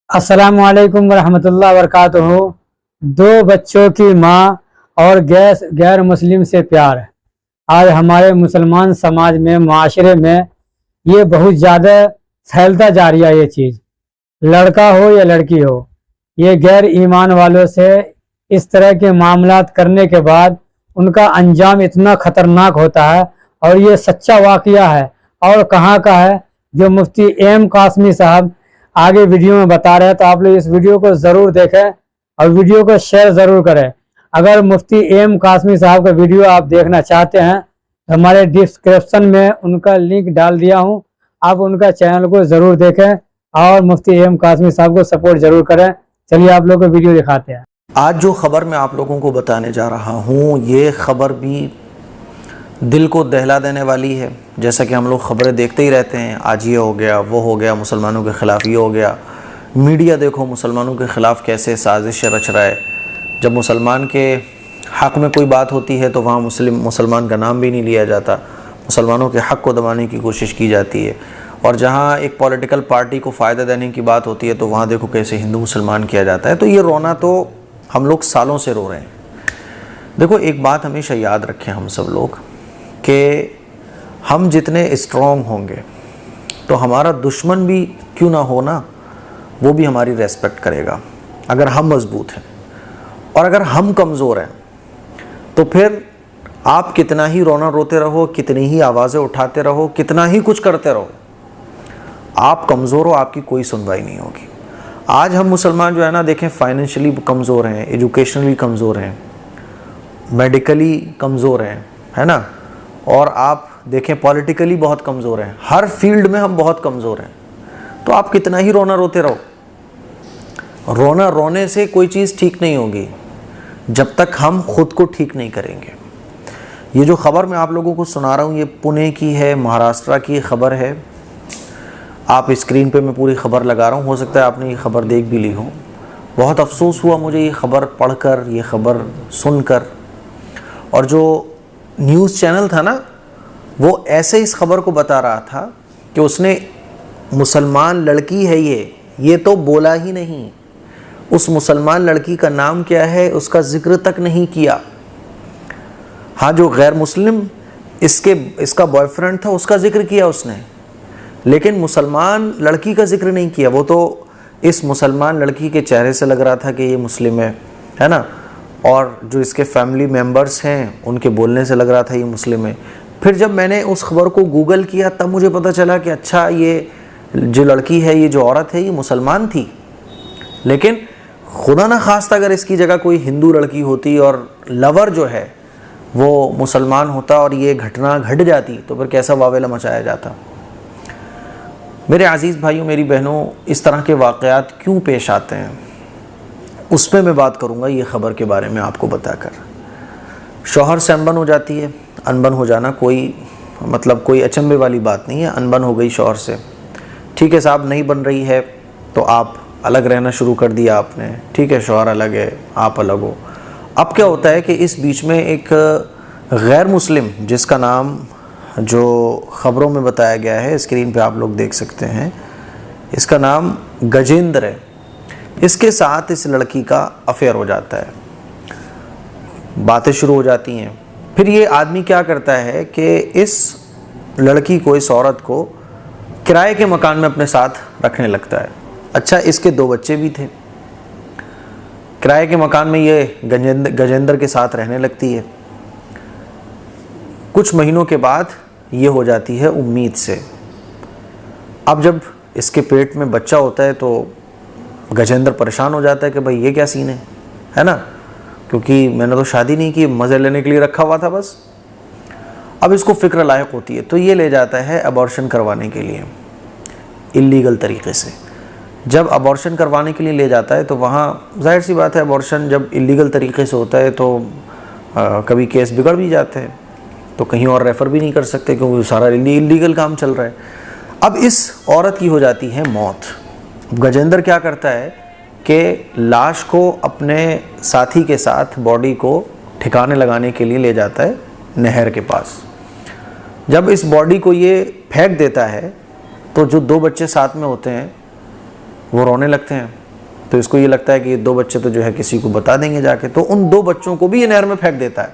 अस्सलामुअलैकुम वरहमतुल्लाहि वबरकातुहू। दो बच्चों की माँ और गैर मुस्लिम से प्यार। आज हमारे मुसलमान समाज में, माशरे में ये बहुत ज़्यादा फैलता जा रही है। ये चीज़, लड़का हो या लड़की हो, ये गैर ईमान वालों से इस तरह के मामलात करने के बाद उनका अंजाम इतना ख़तरनाक होता है। और ये सच्चा वाक़या है और कहाँ का है, जो मुफ्ती एम कासमी साहब आगे वीडियो में बता रहे हैं। तो आप लोग इस वीडियो को ज़रूर देखें और वीडियो को शेयर ज़रूर करें। अगर मुफ्ती एम कासमी साहब का वीडियो आप देखना चाहते हैं तो हमारे डिस्क्रिप्शन में उनका लिंक डाल दिया हूं, आप उनका चैनल को ज़रूर देखें और मुफ्ती एम कासमी साहब को सपोर्ट ज़रूर करें। चलिए आप लोग को वीडियो दिखाते हैं। आज जो खबर मैं आप लोगों को बताने जा रहा हूँ, ये खबर भी दिल को दहला देने वाली है। जैसा कि हम लोग खबरें देखते ही रहते हैं, आज ये हो गया, वो हो गया, मुसलमानों के ख़िलाफ़ ये हो गया। मीडिया देखो मुसलमानों के ख़िलाफ़ कैसे साजिश रच रहा है। जब मुसलमान के हक़ में कोई बात होती है तो वहाँ मुसलमान का नाम भी नहीं लिया जाता, मुसलमानों के हक़ को दबाने की कोशिश की जाती है। और जहाँ एक पॉलिटिकल पार्टी को फ़ायदा देने की बात होती है तो वहाँ देखो कैसे हिंदू मुसलमान किया जाता है। तो ये रोना तो हम लोग सालों से रो रहे हैं। देखो, एक बात हमेशा याद रखें हम सब लोग कि हम जितने स्ट्रॉन्ग होंगे तो हमारा दुश्मन भी क्यों ना हो ना, वो भी हमारी रेस्पेक्ट करेगा अगर हम मजबूत हैं। और अगर हम कमज़ोर हैं तो फिर आप कितना ही रोना रोते रहो, कितनी ही आवाज़ें उठाते रहो, कितना ही कुछ करते रहो, आप कमज़ोर हो, आपकी कोई सुनवाई नहीं होगी। आज हम मुसलमान जो है ना, देखें, फाइनेंशियली कमज़ोर हैं, एजुकेशनली कमज़ोर हैं, मेडिकली कमज़ोर हैं, है ना। और आप देखें पॉलिटिकली बहुत कमज़ोर हैं, हर फील्ड में हम बहुत कमज़ोर हैं। तो आप कितना ही रोना रोते रहो, रोना रोने से कोई चीज़ ठीक नहीं होगी जब तक हम खुद को ठीक नहीं करेंगे। ये जो खबर मैं आप लोगों को सुना रहा हूँ, ये पुणे की है, महाराष्ट्र की खबर है। आप स्क्रीन पे मैं पूरी खबर लगा रहा हूँ, हो सकता है आपने ये खबर देख भी ली हो। बहुत अफसोस हुआ मुझे ये खबर पढ़कर, ये खबर सुनकर। और जो न्यूज़ चैनल था ना, वो ऐसे इस खबर को बता रहा था कि उसने मुसलमान लड़की है ये तो बोला ही नहीं। उस मुसलमान लड़की का नाम क्या है उसका जिक्र तक नहीं किया। हाँ, जो गैर मुस्लिम इसका बॉयफ्रेंड था उसका जिक्र किया उसने, लेकिन मुसलमान लड़की का जिक्र नहीं किया। वो तो इस मुसलमान लड़की के चेहरे से लग रहा था कि ये मुस्लिम है ना। और जो इसके फैमिली मेंबर्स हैं उनके बोलने से लग रहा था ये मुस्लिम है। फिर जब मैंने उस खबर को गूगल किया तब मुझे पता चला कि अच्छा, ये जो लड़की है, ये जो औरत है, ये मुसलमान थी। लेकिन खुदा ना खास्ता अगर इसकी जगह कोई हिंदू लड़की होती और लवर जो है वो मुसलमान होता और ये घटना घट जाती तो फिर कैसा वावेला मचाया जाता। मेरे अजीज़ भाइयों, मेरी बहनों, इस तरह के वाक़यात क्यों पेश आते हैं उस पर मैं बात करूँगा ये ख़बर के बारे में आपको बताकर। शौहर से अनबन हो जाती है। अनबन हो जाना कोई अचंभे वाली बात नहीं है। अनबन हो गई शौहर से, ठीक है साहब, नहीं बन रही है तो आप अलग रहना शुरू कर दिया आपने, ठीक है, शौहर अलग है, आप अलग हो। अब क्या होता है कि इस बीच में एक गैर मुस्लिम, जिसका नाम जो ख़बरों में बताया गया है, स्क्रीन पे आप लोग देख सकते हैं, इसका नाम गजेंद्र है, इसके साथ इस लड़की का अफेयर हो जाता है। बातें शुरू हो जाती हैं। फिर ये आदमी क्या करता है कि इस लड़की को, इस औरत को किराए के मकान में अपने साथ रखने लगता है। अच्छा, इसके 2 बच्चे भी थे। किराए के मकान में ये गजेंद्र के साथ रहने लगती है। कुछ महीनों के बाद ये हो जाती है उम्मीद से। अब जब इसके पेट में बच्चा होता है तो गजेंद्र परेशान हो जाता है कि भाई ये क्या सीन है ना, क्योंकि मैंने तो शादी नहीं की, मज़े लेने के लिए रखा हुआ था बस। अब इसको फ़िक्र लायक होती है तो ये ले जाता है अबॉर्शन करवाने के लिए, इल्लीगल तरीके से। जब अबॉर्शन करवाने के लिए ले जाता है तो वहाँ जाहिर सी बात है, अबॉर्शन जब इल्लीगल तरीके से होता है तो कभी केस बिगड़ भी जाते हैं, तो कहीं और रेफ़र भी नहीं कर सकते क्योंकि सारा इल्लीगल काम चल रहा है। अब इस औरत की हो जाती है मौत। गजेंद्र क्या करता है कि लाश को अपने साथी के साथ बॉडी को ठिकाने लगाने के लिए ले जाता है नहर के पास। जब इस बॉडी को ये फेंक देता है तो जो 2 बच्चे साथ में होते हैं वो रोने लगते हैं। तो इसको ये लगता है कि ये 2 बच्चे तो जो है किसी को बता देंगे जाके, तो उन 2 बच्चों को भी ये नहर में फेंक देता है।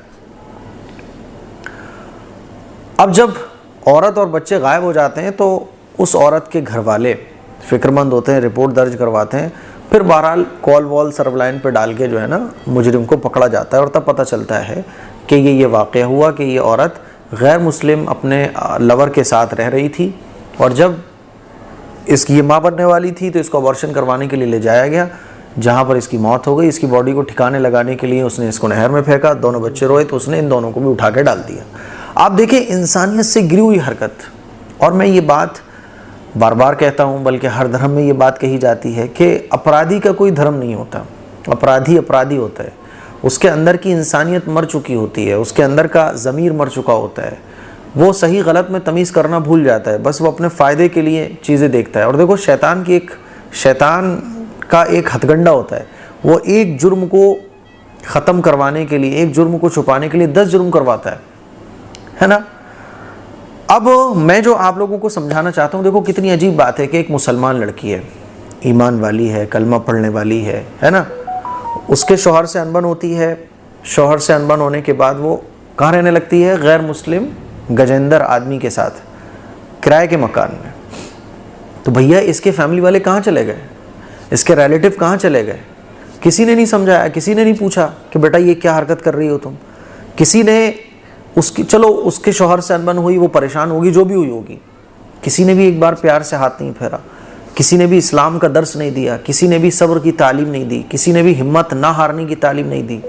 अब जब औरत और बच्चे गायब हो जाते हैं तो उस औरत के घर वाले फिक्रमंद होते हैं, रिपोर्ट दर्ज करवाते हैं, फिर बहरहाल कॉल वॉल सर्वलाइन पे डाल के जो है ना मुजरिम को पकड़ा जाता है। और तब पता चलता है कि ये वाक़या हुआ कि ये औरत गैर मुस्लिम अपने लवर के साथ रह रही थी, और जब इसकी ये माँ बनने वाली थी तो इसको अबॉर्शन करवाने के लिए ले जाया गया, जहाँ पर इसकी मौत हो गई। इसकी बॉडी को ठिकाने लगाने के लिए उसने इसको नहर में फेंका, दोनों बच्चे रोए तो उसने इन दोनों को भी उठा के डाल दिया। आप देखिए इंसानियत से गिरी हुई हरकत। और मैं ये बात बार बार कहता हूँ, बल्कि हर धर्म में ये बात कही जाती है कि अपराधी का कोई धर्म नहीं होता, अपराधी अपराधी होता है। उसके अंदर की इंसानियत मर चुकी होती है, उसके अंदर का ज़मीर मर चुका होता है, वो सही गलत में तमीज़ करना भूल जाता है, बस वो अपने फ़ायदे के लिए चीज़ें देखता है। और देखो शैतान का एक हथगंडा होता है, वो एक जुर्म को ख़त्म करवाने के लिए, एक जुर्म को छुपाने के लिए 10 जुर्म करवाता है ना। अब मैं जो आप लोगों को समझाना चाहता हूँ, देखो कितनी अजीब बात है कि एक मुसलमान लड़की है, ईमान वाली है, कलमा पढ़ने वाली है ना, उसके शौहर से अनबन होती है। शौहर से अनबन होने के बाद वो कहाँ रहने लगती है? गैर मुस्लिम गजेंदर आदमी के साथ किराए के मकान में। तो भैया इसके फैमिली वाले कहाँ चले गए? इसके रिलेटिव कहाँ चले गए? किसी ने नहीं समझाया, किसी ने नहीं पूछा कि बेटा ये क्या हरकत कर रही हो तुम। किसी ने चलो उसके शौहर से अनबन हुई, वो परेशान होगी, जो भी हुई होगी, किसी ने भी एक बार प्यार से हाथ नहीं फेरा, किसी ने भी इस्लाम का दर्स नहीं दिया, किसी ने भी सब्र की तालीम नहीं दी, किसी ने भी हिम्मत ना हारने की तालीम नहीं दी,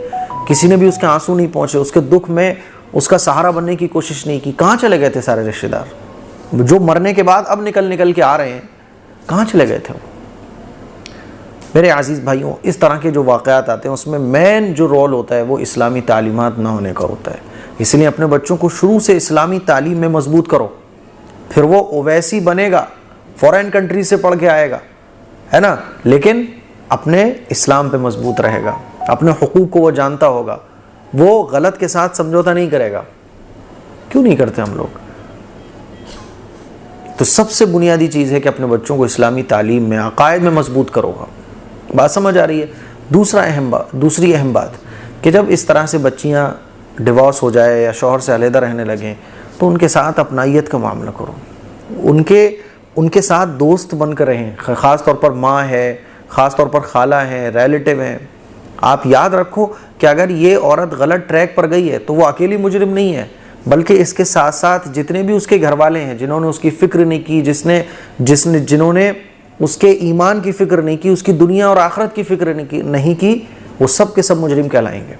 किसी ने भी उसके आंसू नहीं पहुंचे, उसके दुख में उसका सहारा बनने की कोशिश नहीं की। कहाँ चले गए थे सारे रिश्तेदार जो मरने के बाद अब निकल के आ रहे हैं? कहाँ चले गए थे वो? मेरे आज़ीज़ भाइयों, इस तरह के जो वाक़यात आते हैं उसमें मेन जो रोल होता है वो इस्लामी तालीमात ना होने का होता है। इसलिए अपने बच्चों को शुरू से इस्लामी तालीम में मजबूत करो, फिर वो ओवैसी बनेगा, फॉरेन कंट्री से पढ़ के आएगा, है ना, लेकिन अपने इस्लाम पे मजबूत रहेगा, अपने हुकूक को वो जानता होगा, वो गलत के साथ समझौता नहीं करेगा। क्यों नहीं करते हम लोग? तो सबसे बुनियादी चीज़ है कि अपने बच्चों को इस्लामी तालीम में, अकायद में मजबूत करोगा। बात समझ आ रही है? दूसरी अहम बात कि जब इस तरह से बच्चियाँ डिवोर्स हो जाए या शौहर से अलहदा रहने लगें तो उनके साथ अपनाइयत का मामला करो, उनके साथ दोस्त बनकर रहें। ख़ास तौर पर माँ है, ख़ास तौर पर खाला है, रिलेटिव हैं। आप याद रखो कि अगर ये औरत गलत ट्रैक पर गई है तो वो अकेली मुजरिम नहीं है, बल्कि इसके साथ साथ जितने भी उसके घर वाले हैं जिन्होंने उसकी फ़िक्र नहीं की, जिन्होंने उसके ईमान की फ़िक्र नहीं की, उसकी दुनिया और आखिरत की फ़िक्र नहीं की, वो सब के सब मुजरिम कहलाएंगे।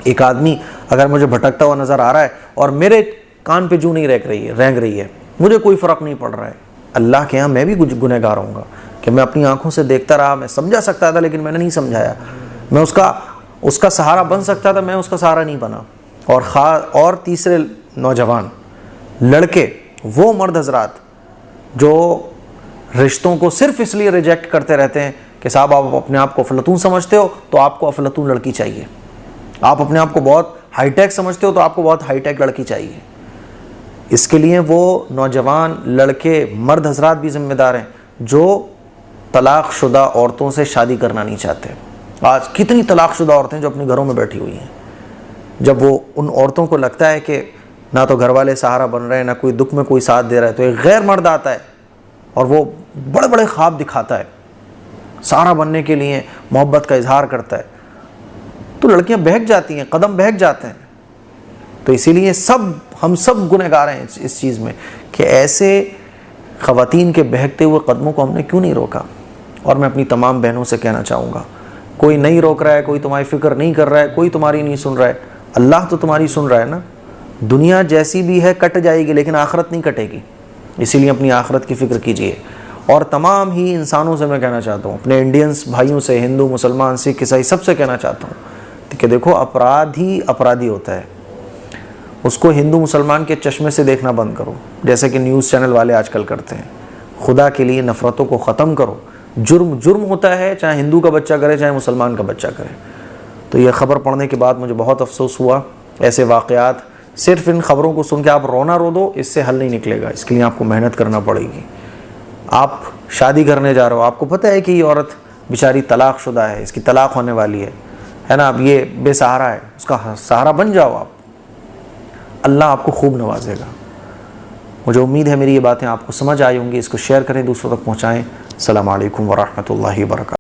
एक आदमी अगर मुझे भटकता हुआ नज़र आ रहा है और मेरे कान पे जूं नहीं रेंग रही है, मुझे कोई फ़र्क नहीं पड़ रहा है, अल्लाह के यहाँ मैं भी गुनहगार होऊंगा कि मैं अपनी आंखों से देखता रहा, मैं समझा सकता था लेकिन मैंने नहीं समझाया, मैं उसका सहारा बन सकता था, मैं उसका सहारा नहीं बना। और तीसरे नौजवान लड़के, वो मर्द हजरात जो रिश्तों को सिर्फ इसलिए रिजेक्ट करते रहते हैं कि साहब आप अपने आप को अफलातून समझते हो तो आपको अफलातून लड़की चाहिए, आप अपने आप को बहुत हाईटेक समझते हो तो आपको बहुत हाईटेक लड़की चाहिए। इसके लिए वो नौजवान लड़के, मर्द हजरात भी जिम्मेदार हैं जो तलाक़शुदा औरतों से शादी करना नहीं चाहते। आज कितनी तलाक़शुदा औरतें जो अपने घरों में बैठी हुई हैं, जब वो उन औरतों को लगता है कि ना तो घर वाले सहारा बन रहे हैं, ना कोई दुख में कोई साथ दे रहा है, तो एक गैर मर्द आता है और वो बड़े बड़े ख्वाब दिखाता है, सहारा बनने के लिए मोहब्बत का इजहार करता है, तो लड़कियां बहक जाती हैं, कदम बहक जाते हैं। तो इसीलिए हम सब गुनहगार हैं इस चीज़ में कि ऐसे ख़वातीन के बहकते हुए कदमों को हमने क्यों नहीं रोका। और मैं अपनी तमाम बहनों से कहना चाहूँगा, कोई नहीं रोक रहा है, कोई तुम्हारी फ़िक्र नहीं कर रहा है, कोई तुम्हारी नहीं सुन रहा है, अल्लाह तो तुम्हारी सुन रहा है ना। दुनिया जैसी भी है कट जाएगी लेकिन आखिरत नहीं कटेगी, इसीलिए अपनी आखिरत की फ़िक्र कीजिए। और तमाम ही इंसानों से मैं कहना चाहता हूँ, अपने इंडियंस भाइयों से, हिंदू मुसलमान सिख ईसाई सबसे कहना चाहता हूँ कि देखो अपराधी अपराधी होता है, उसको हिंदू मुसलमान के चश्मे से देखना बंद करो जैसे कि न्यूज़ चैनल वाले आजकल करते हैं। खुदा के लिए नफ़रतों को ख़त्म करो। जुर्म होता है, चाहे हिंदू का बच्चा करे चाहे मुसलमान का बच्चा करे। तो यह ख़बर पढ़ने के बाद मुझे बहुत अफसोस हुआ। ऐसे वाक़यात, सिर्फ इन ख़बरों को सुन के आप रोना रो दो, इससे हल नहीं निकलेगा। इसके लिए आपको मेहनत करना पड़ेगी। आप शादी करने जा रहे हो, आपको पता है कि ये औरत बेचारी तलाक़शुदा है, इसकी तलाक़ होने वाली है ना, अब ये बेसहारा है, उसका सहारा बन जाओ आप, अल्लाह आपको खूब नवाजेगा। मुझे उम्मीद है मेरी ये बातें आपको समझ आई होंगी। इसको शेयर करें, दूसरों तक पहुँचाएँ। अस्सलामु अलैकुम व रहमतुल्लाहि व बरकातहू।